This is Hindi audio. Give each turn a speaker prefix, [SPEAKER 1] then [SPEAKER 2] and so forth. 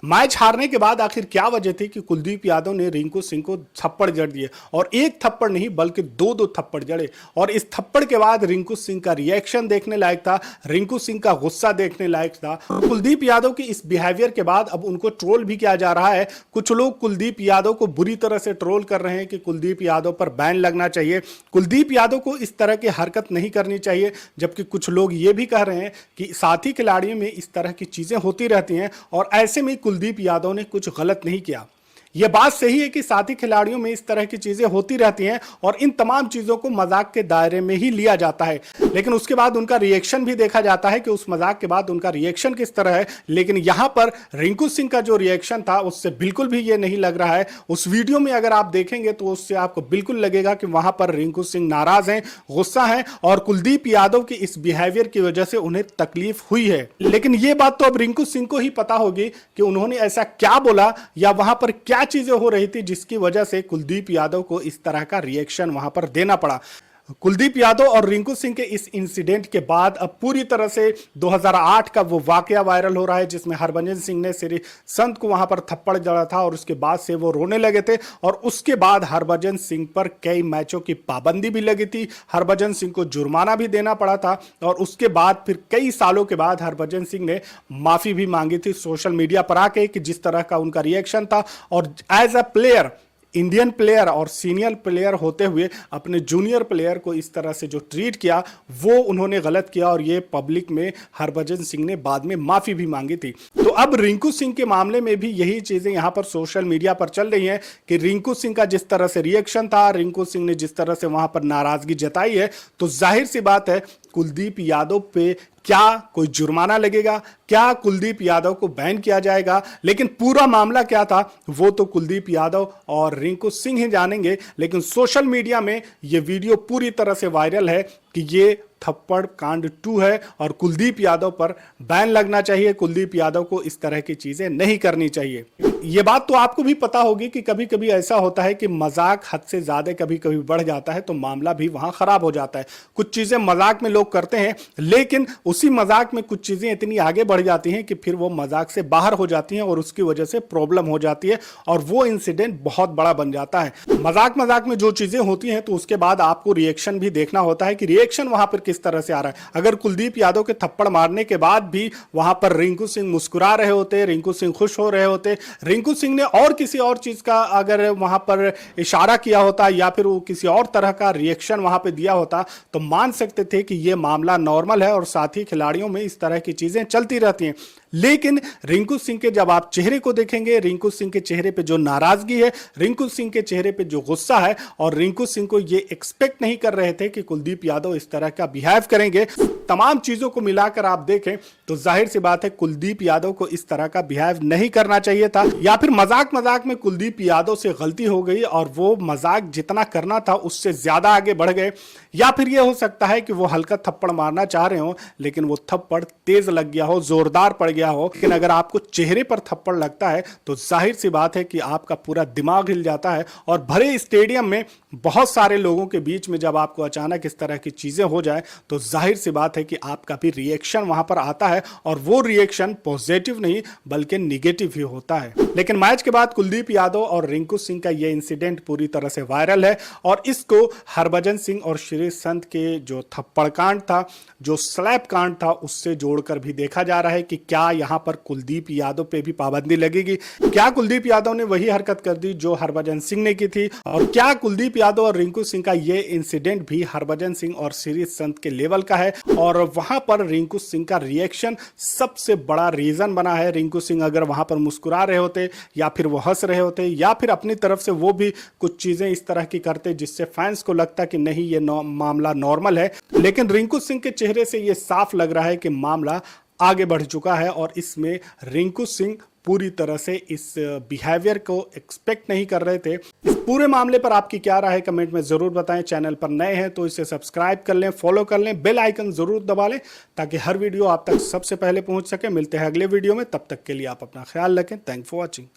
[SPEAKER 1] मैच हारने के बाद आखिर क्या वजह थी कि कुलदीप यादव ने रिंकू सिंह को थप्पड़ जड़ दिए, और एक थप्पड़ नहीं बल्कि दो दो थप्पड़ जड़े। और इस थप्पड़ के बाद रिंकू सिंह का रिएक्शन देखने लायक था, रिंकू सिंह का गुस्सा देखने लायक था। कुलदीप यादव की इस बिहेवियर के बाद अब उनको ट्रोल भी किया जा रहा है। कुछ लोग कुलदीप यादव को बुरी तरह से ट्रोल कर रहे हैं कि कुलदीप यादव पर बैन लगना चाहिए, कुलदीप यादव को इस तरह की हरकत नहीं करनी चाहिए। जबकि कुछ लोग ये भी कह रहे हैं कि साथी खिलाड़ियों में इस तरह की चीजें होती रहती हैं और ऐसे में कुलदीप यादव ने कुछ गलत नहीं किया। यह बात सही है कि साथी खिलाड़ियों में इस तरह की चीजें होती रहती हैं और इन तमाम चीजों को मजाक के दायरे में ही लिया जाता है, लेकिन उसके बाद उनका रिएक्शन भी देखा जाता है कि उस मजाक के बाद उनका रिएक्शन किस तरह है। लेकिन यहां पर रिंकू सिंह का जो रिएक्शन था उससे बिल्कुल भी यह नहीं लग रहा है। उस वीडियो में अगर आप देखेंगे तो उससे आपको बिल्कुल लगेगा कि वहां पर रिंकू सिंह नाराज हैं, गुस्सा हैं और कुलदीप यादव की इस बिहेवियर की वजह से उन्हें तकलीफ हुई है। लेकिन यह बात तो अब रिंकू सिंह को ही पता होगी कि उन्होंने ऐसा क्या बोला या वहां पर क्या चीजें हो रही थी जिसकी वजह से कुलदीप यादव को इस तरह का रिएक्शन वहां पर देना पड़ा। कुलदीप यादव और रिंकू सिंह के इस इंसिडेंट के बाद अब पूरी तरह से 2008 का वो वाकया वायरल हो रहा है जिसमें हरभजन सिंह ने श्री संत को वहां पर थप्पड़ जड़ा था और उसके बाद से वो रोने लगे थे और उसके बाद हरभजन सिंह पर कई मैचों की पाबंदी भी लगी थी, हरभजन सिंह को जुर्माना भी देना पड़ा था। और उसके बाद फिर कई सालों के बाद हरभजन सिंह ने माफी भी मांगी थी सोशल मीडिया पर आके कि जिस तरह का उनका रिएक्शन था, और as a player, Indian player और सीनियर प्लेयर होते हुए अपने जूनियर प्लेयर को इस तरह से जो ट्रीट किया वो उन्होंने गलत किया, और ये पब्लिक में हरभजन सिंह ने बाद में माफी भी मांगी थी। तो अब रिंकू सिंह के मामले में भी यही चीजें यहां पर सोशल मीडिया पर चल रही हैं कि रिंकू सिंह का जिस तरह से रिएक्शन था, रिंकू सिंह ने जिस तरह से वहां पर नाराजगी जताई है, तो जाहिर सी बात है कुलदीप यादव पे क्या कोई जुर्माना लगेगा, क्या कुलदीप यादव को बैन किया जाएगा। लेकिन पूरा मामला क्या था वो तो कुलदीप यादव और रिंकू सिंह ही जानेंगे। लेकिन सोशल मीडिया में यह वीडियो पूरी तरह से वायरल है कि ये थप्पड़ कांड 2 है और कुलदीप यादव पर बैन लगना चाहिए, कुलदीप यादव को इस तरह की चीजें नहीं करनी चाहिए। ये बात तो आपको भी पता होगी कि कभी कभी ऐसा होता है कि मजाक हद से ज्यादा कभी कभी बढ़ जाता है तो मामला भी वहां खराब हो जाता है। कुछ चीजें मजाक में लोग करते हैं लेकिन उसी मजाक में कुछ चीजें इतनी आगे बढ़ जाती हैं कि फिर वो मजाक से बाहर हो जाती हैं और उसकी वजह से प्रॉब्लम हो जाती है और वो इंसिडेंट बहुत बड़ा बन जाता है। मजाक में जो चीजें होती हैं तो उसके बाद आपको रिएक्शन भी देखना होता है कि रिएक्शन वहां पर किस तरह से आ रहा है। अगर कुलदीप यादव के थप्पड़ मारने के बाद भी वहां पर रिंकू सिंह मुस्कुरा रहे होते, रिंकू सिंह खुश हो रहे होते, रिंकू सिंह ने और किसी और चीज का अगर वहां पर इशारा किया होता या फिर वो किसी और तरह का रिएक्शन वहां पे दिया होता तो मान सकते थे कि यह मामला नॉर्मल है और साथी खिलाड़ियों में इस तरह की चीजें चलती रहती हैं। लेकिन रिंकू सिंह के जब आप चेहरे को देखेंगे, रिंकू सिंह के चेहरे पे जो नाराजगी है, रिंकू सिंह के चेहरे पे जो गुस्सा है, और रिंकू सिंह को ये एक्सपेक्ट नहीं कर रहे थे कि कुलदीप यादव इस तरह का बिहेव करेंगे, तमाम चीजों को मिलाकर आप देखें तो जाहिर सी बात है कुलदीप यादव को इस तरह का बिहेव नहीं करना चाहिए था। या फिर मजाक में कुलदीप यादव से गलती हो गई और वो मजाक जितना करना था उससे ज्यादा आगे बढ़ गए, या फिर यह हो सकता है कि वो हल्का थप्पड़ मारना चाह रहे हो लेकिन वो थप्पड़ तेज लग गया हो, जोरदार पड़ गया हो। लेकिन अगर आपको चेहरे पर थप्पड़ लगता है तो जाहिर सी बात है कि आपका पूरा दिमाग हिल जाता है, और भरे स्टेडियम में बहुत सारे लोगों के बीच में जब आपको अचानक इस तरह की चीजें हो जाए तो जाहिर सी बात है कि आपका भी रिएक्शन वहां पर आता है, और वो रिएक्शन पॉजिटिव नहीं बल्कि निगेटिव ही होता है। लेकिन मैच के बाद कुलदीप यादव और रिंकू सिंह का यह इंसिडेंट पूरी तरह से वायरल है, और इसको हरभजन सिंह और श्री संत के जो थप्पड़ कांड था, जो स्लैप कांड था, उससे जोड़कर भी देखा जा रहा है कि क्या यहां पर कुलदीप यादव पे भी पाबंदी लगेगी। क्या कुलदीप यादव ने वही हरकत कर दी जो हरभजन सिंह ने की थी, और क्या कुलदीप यादव और रिंकू सिंह का यह इंसिडेंट भी हरभजन सिंह और श्री संत के लेवल का है, और वहां पर रिंकू सिंह का रिएक्शन सबसे बड़ा रीजन बना है। रिंकू सिंह अगर वहां पर मुस्कुरा रहे होते या फिर वो हंस रहे होते या फिर अपनी तरफ से वो भी कुछ चीजें इस तरह की करते जिससे फैंस को लगता कि नहीं ये मामला नॉर्मल है, लेकिन रिंकू सिंह के चेहरे से ये साफ लग रहा है कि मामला आगे बढ़ चुका है और इसमें रिंकू सिंह पूरी तरह से इस बिहेवियर को एक्सपेक्ट नहीं कर रहे थे। इस पूरे मामले पर आपकी क्या राय है कमेंट में जरूर बताएं। चैनल पर नए हैं तो इसे सब्सक्राइब कर लें, फॉलो कर लें, बेल आइकन जरूर दबा लें ताकि हर वीडियो आप तक सबसे पहले पहुंच सके। मिलते हैं अगले वीडियो में, तब तक के लिए आप अपना ख्याल रखें। Thanks for watching.